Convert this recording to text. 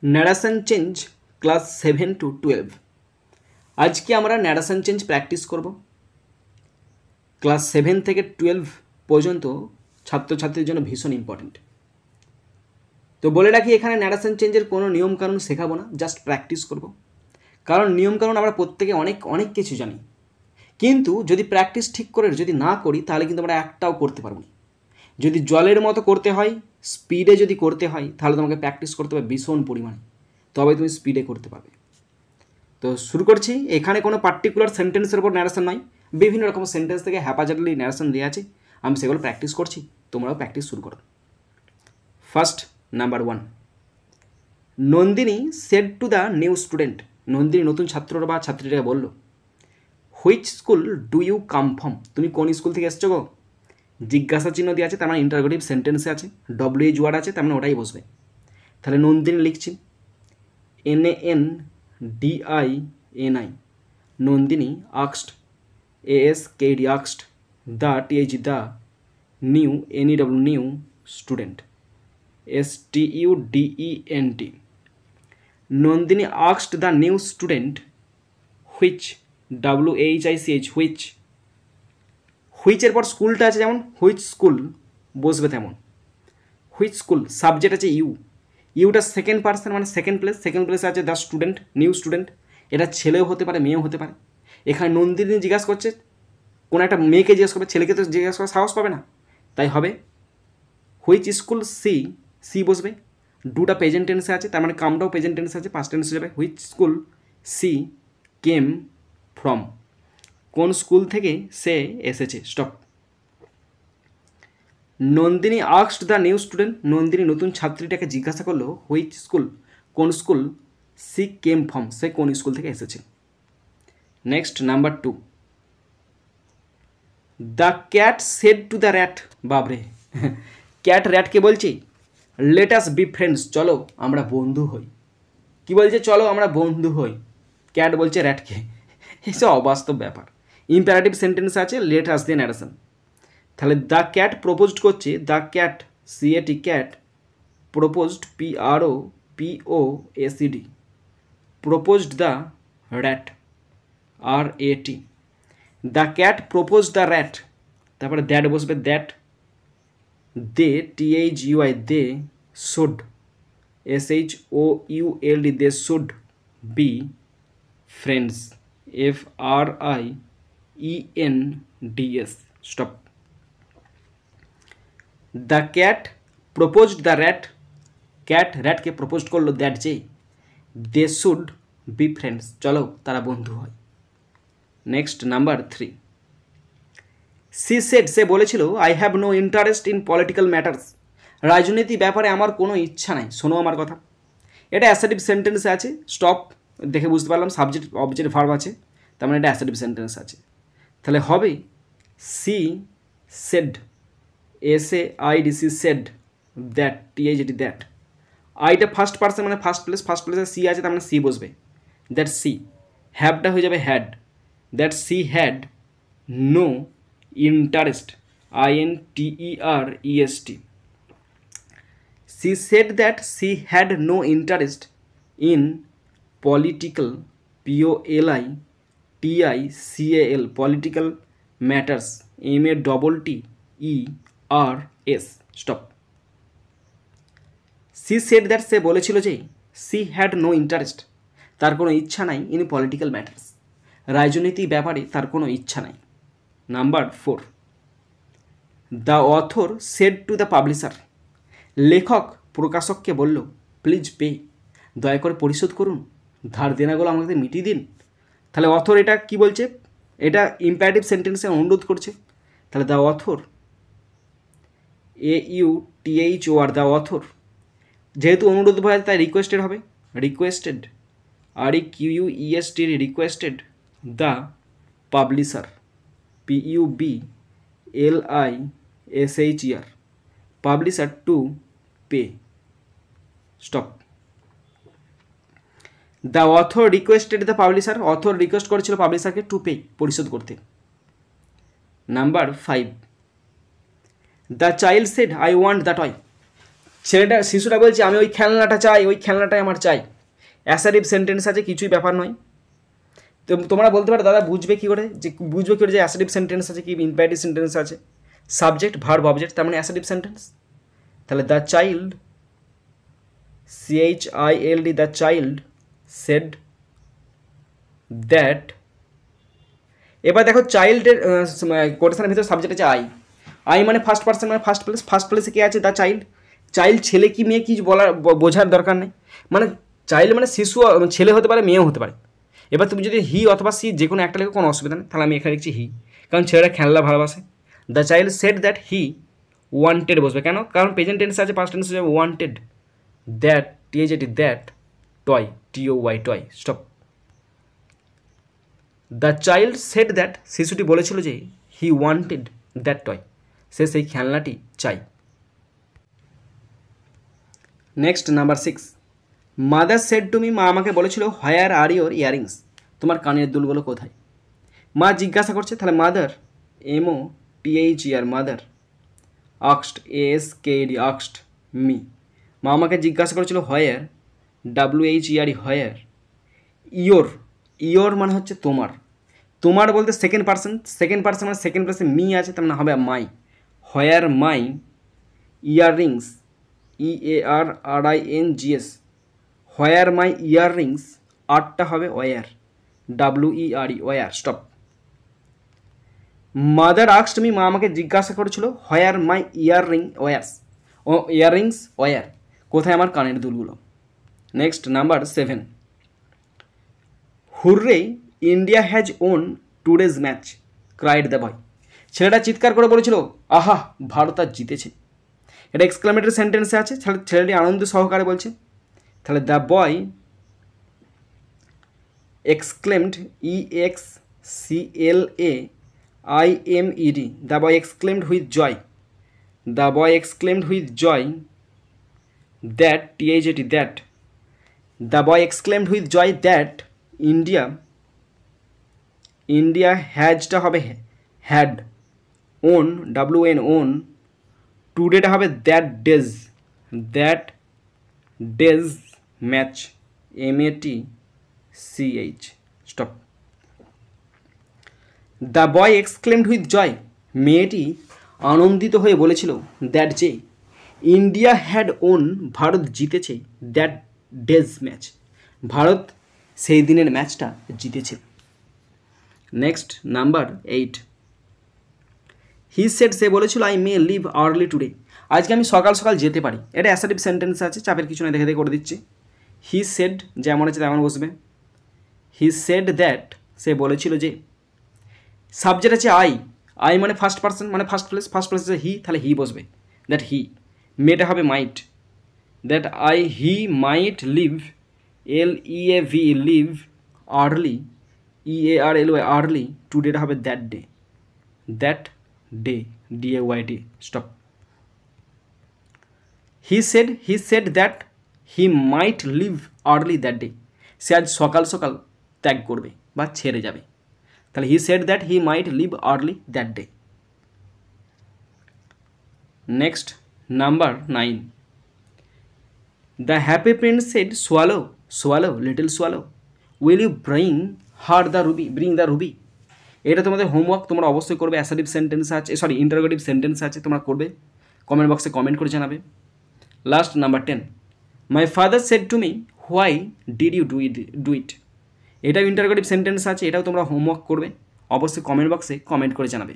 Narration change class 7 to 12। আজকে আমরা narration change practice করব। ক্লাস 7 থেকে 12 পর্যন্ত ছাত্রছাত্রীর জন্য ভীষণ ইম্পর্টেন্ট। তো বলে রাখি, এখানে ন্যারেশন চেঞ্জের কোনো নিয়মকানুন শেখাবো না, জাস্ট প্র্যাকটিস করব। কারণ নিয়মকানুন আমরা প্রত্যেকে অনেক কিছু জানি, কিন্তু যদি প্র্যাকটিস ঠিক করে যদি না করি তাহলে কিন্তু আমরা একটাও করতে পারবো না। যদি জলের মতো করতে হয়, স্পিডে যদি করতে হয়, তাহলে তোমাকে প্র্যাকটিস করতে হবে ভীষণ পরিমাণে, তবে তুমি স্পিডে করতে পারবে। তো শুরু করছি। এখানে কোনো পার্টিকুলার সেন্টেন্সের উপর ন্যারেশন নয়, বিভিন্ন রকম সেন্টেন্স থেকে হ্যাপাজার্ডলি ন্যারেশন দেওয়া আছে, আমি সেগুলো প্র্যাকটিস করছি, তোমরাও প্র্যাকটিস শুরু করো। First, number 1, Nandini said to the new student. Nandini নতুন ছাত্ররা বা ছাত্রীটাকে বললো, which school do you come from? তুমি কোন স্কুল থেকে এসছো গো? জিজ্ঞাসা চিহ্ন দিয়ে আছে, তার মানে ইন্টারোগেটিভ সেন্টেন্সে আছে, WH ওয়ার্ড আছে, তার মানে ওটাই বসবে। তাহলে নন্দিনী লিখছি NANDINI, নন্দিনী আক্সড, ASKD আক্সড, the TH the, new NEW new, student STUDENT। Nandini আক্সড the new student which, WHICH which. হুইচের পর স্কুলটা আছে, যেমন হুইচ স্কুল বসবে তেমন। হুইচ স্কুল, সাবজেক্ট আছে ইউটা সেকেন্ড পার্সন, মানে সেকেন্ড প্লেসে আছে দ্য স্টুডেন্ট, নিউ স্টুডেন্ট। এটা ছেলেও হতে পারে, মেয়েও হতে পারে। এখানে নন্দিনী জিজ্ঞাসা করছে, কোনো একটা মেয়েকে জিজ্ঞাসা করবে, ছেলেকে তো জিজ্ঞাসা করার সাহস পাবে না, তাই হবে হুইচ স্কুল সি বসবে। ডুটা প্রেজেন্ট টেন্সে আছে, তার মানে কামটাও প্রেজেন্ট টেন্সে আছে, পাস্ট টেন্সে যাবে। Which school she came from, কোন স্কুল থেকে সে এসেছে। স্টপ। নন্দিনী আক্সড দ্য নিউ স্টুডেন্ট, নন্দিনী নতুন ছাত্রীটাকে জিজ্ঞাসা করলো হুইচ স্কুল, কোন স্কুল, সি কেম ফ্রম, সে কোন স্কুল থেকে এসেছে। Next, number 2, the cat said to the rat. বাবরে, ক্যাট র্যাটকে বলছি লেট আস বি ফ্রেন্ডস, চলো আমরা বন্ধু হই। কি বলছে? চলো আমরা বন্ধু হই। ক্যাট বলছে র্যাটকে, এসব অবাস্তব ব্যাপার। ইম্পারেটিভ সেন্টেন্স আছে, লেট আস দিয়ে ন্যারেশন। তাহলে দ্য ক্যাট প্রপোজড করছে, the cat CAT cat proposed PROPOSED, proposed the rat RAT। The cat propose the rat, তারপরে দ্যাট বসবে, that they THUI they should SHOULD they should be friends FRIENDS। Stop. The cat proposed the rat, cat র্যাটকে propose করলো, that যে they should be friends, চলো তারা বন্ধু হয়। Next, number 3, she shed, সে বলেছিল I have no interest in political matters, রাজনীতি ব্যাপারে আমার কোনো ইচ্ছা নাই, শোনো আমার কথা। এটা অ্যাসার্টিভ সেন্টেন্সে আছে। স্টপ, দেখে বুঝতে পারলাম সাবজেক্ট অবজেক্ট ভার্ব আছে, তার মানে এটা অ্যাসার্টিভ সেন্টেন্স আছে। তাহলে হবে she said SAIDC said that THD that. আইটা ফার্স্ট পার্সন, মানে ফার্স্ট প্লেসে সি আছে, তার মানে সি বসবে, দ্যাট সি। হ্যাভটা হয়ে যাবে had, that she had no interest INTEREST। She said that she had no interest in political POLITICAL political matters MATTERS। Stop. She said that, সে বলেছিল যে সি হ্যাড নো ইন্টারেস্ট, তার কোনো ইচ্ছা নাই, ইন পলিটিক্যাল ম্যাটার্স, রাজনীতি ব্যাপারে তার কোনো ইচ্ছা নাই। Number 4, the author shed to the publisher, লেখক প্রকাশককে বলল প্লিজ পে, দয়া করে পরিশোধ করুন, ধার দেনাগুলো আমাকে মিটিয়ে দিন। তাহলে অথর এটা কি বলছে? এটা ইম্পারেটিভ সেন্টেন্সে অনুরোধ করছে। তাহলে the author AUTHOR, the author, যেহেতু অনুরোধ বোঝায় তাই রিকোয়েস্টেড হবে, requested REQUEST requested the publisher PUBLISHER publisher to pay. Stop. The author requested the publisher, author request করেছিল পাবলিশারকে টু পে, পরিশোধ করতে। Number 5, the child said I want the toy, শিশুটা বলছে আমি ওই খেলনাটা চাই, ওই খেলনাটাই আমার চাই। অ্যাসারিভ সেন্টেন্স আছে, কিছুই ব্যাপার নয়। তো তোমরা বলতে পারো দাদা বুঝবে কী করে যে অ্যাসারিভ সেন্টেন্স আছে কি ইম্পারেটিভ সেন্টেন্স আছে? সাবজেক্ট ভার্ব অবজেক্ট, তার মানে অ্যাসারিভ সেন্টেন্স। তাহলে the child, CHILD, the child said that. এবার দেখো চাইল্ডের কোটেশনের ভিতরে সাবজেক্ট আছে আই মানে ফার্স্ট পার্সন, মানে ফার্স্ট প্লেসে কে আছে? The child. চাইল্ড ছেলে কি মেয়ে কি বোঝার দরকার নেই, মানে চাইল্ড মানে শিশু, ছেলে হতে পারে মেয়েও হতে পারে। এবার তুমি যদি হি অথবা সি যে কোনো একটা লেখো কোনো অসুবিধা নেই, তাহলে আমি এখানে লিখছি হি, কারণ ছেলেরা খেলনা ভালোবাসে। The child shed that he wanted বসবে কেন? কারণ প্রেজেন্ট টেন্স আছে, পাস্ট টেন্স আছে wanted. That THAT that toy TOY toy stop. The child said that, শিশুটি বলেছিল যে হি ওয়ান্টেড দ্যাট টয়, সে সেই খেলনাটি চাই। Next number 6, mother said to me, মা আমাকে বলেছিল হোয়ার আর ইয়োর ইয়ারিংস, তোমার কানের দুলগুলো কোথায়? মা জিজ্ঞাসা করছে, তাহলে মাদার MOTHER মাদার, আক্সড ASKED আক্সড মি, মা আমাকে জিজ্ঞাসা করেছিল হোয়ার WHERE হোয়ার। ইয়োর মানে হচ্ছে তোমার, তোমার বলতে সেকেন্ড পার্সন মানে সেকেন্ড প্লেসে মি আছে, তার মানে হবে my. Where my earrings EARRINGS, where my earrings, আরটা হবে were WERE were stop. Mother আক্সড মি, মা আমাকে জিজ্ঞাসা করেছিল হোয়ার মাই ইয়াররিংস ওয়ার, কোথায় আমার কানের দুলগুলো। Next number 7, hurray India has won today's match cried the boy, ছেলেটা চিৎকার করে বলেছিল আহা ভারত আজ জিতেছে। এটা এক্সক্লামেটরি সেন্টেন্সে আছে, ছেলেটি আনন্দ সহকারে বলছে। তাহলে the boy exclaimed EXCLAIMED, the boy exclaimed with joy, the boy exclaimed with joy that THAT that, the boy exclaimed with joy that India হ্যাজটা হবে হ্যাড, ওন WN ওন, টুডেটা হবে that day's match MATCH stop. The boy exclaimed with joy, মেয়েটি আনন্দিত হয়ে বলেছিল that যে India had won, Bharat জিতেছে, দ্যাট ডেজ ম্যাচ, ভারত সেই দিনের ম্যাচটা জিতেছে। নেক্সট নাম্বার 8, হি সেড, সে বলেছিল I may leave early today, আজকে আমি সকাল সকাল যেতে পারি। এটা অ্যাসার্টিভ সেন্টেন্স আছে, চাপের কিছু না, দেখে দেখে করে দিচ্ছি। হি সেড যেমন আছে তেমন বসবে। হি সেড দ্যাট, সে বলেছিল যে, সাবজেক্ট আছে আই মানে ফার্স্ট পার্সন মানে ফার্স্ট প্লেস আছে হি, তাহলে হি বসবে। দ্যাট হি, মেয়েটা হবে might, that he might leave LEAV leave early EARLY early, টুডেটা হবে that day DAYD stop. He said that he might leave early that day, সে আজ সকাল সকাল ত্যাগ করবে বা ছেড়ে যাবে। তাহলে he said that he might leave early that day. Next number 9, the happy prince said swallow little swallow will you bring the ruby. এটা তোমাদের হোমওয়ার্ক, তোমরা অবশ্যই করবে। অ্যাসার্টিভ সেন্টেন্স আছে, ইন্টারোগেটিভ সেন্টেন্স আছে, তোমরা করবে, কমেন্ট বক্সে কমেন্ট করে জানাবে। Last number 10, my father said to me why did you do it. এটাও ইন্টারোগেটিভ সেন্টেন্স আছে, এটাও তোমরা হোমওয়ার্ক করবে, অবশ্যই কমেন্ট বক্সে কমেন্ট করে জানাবে।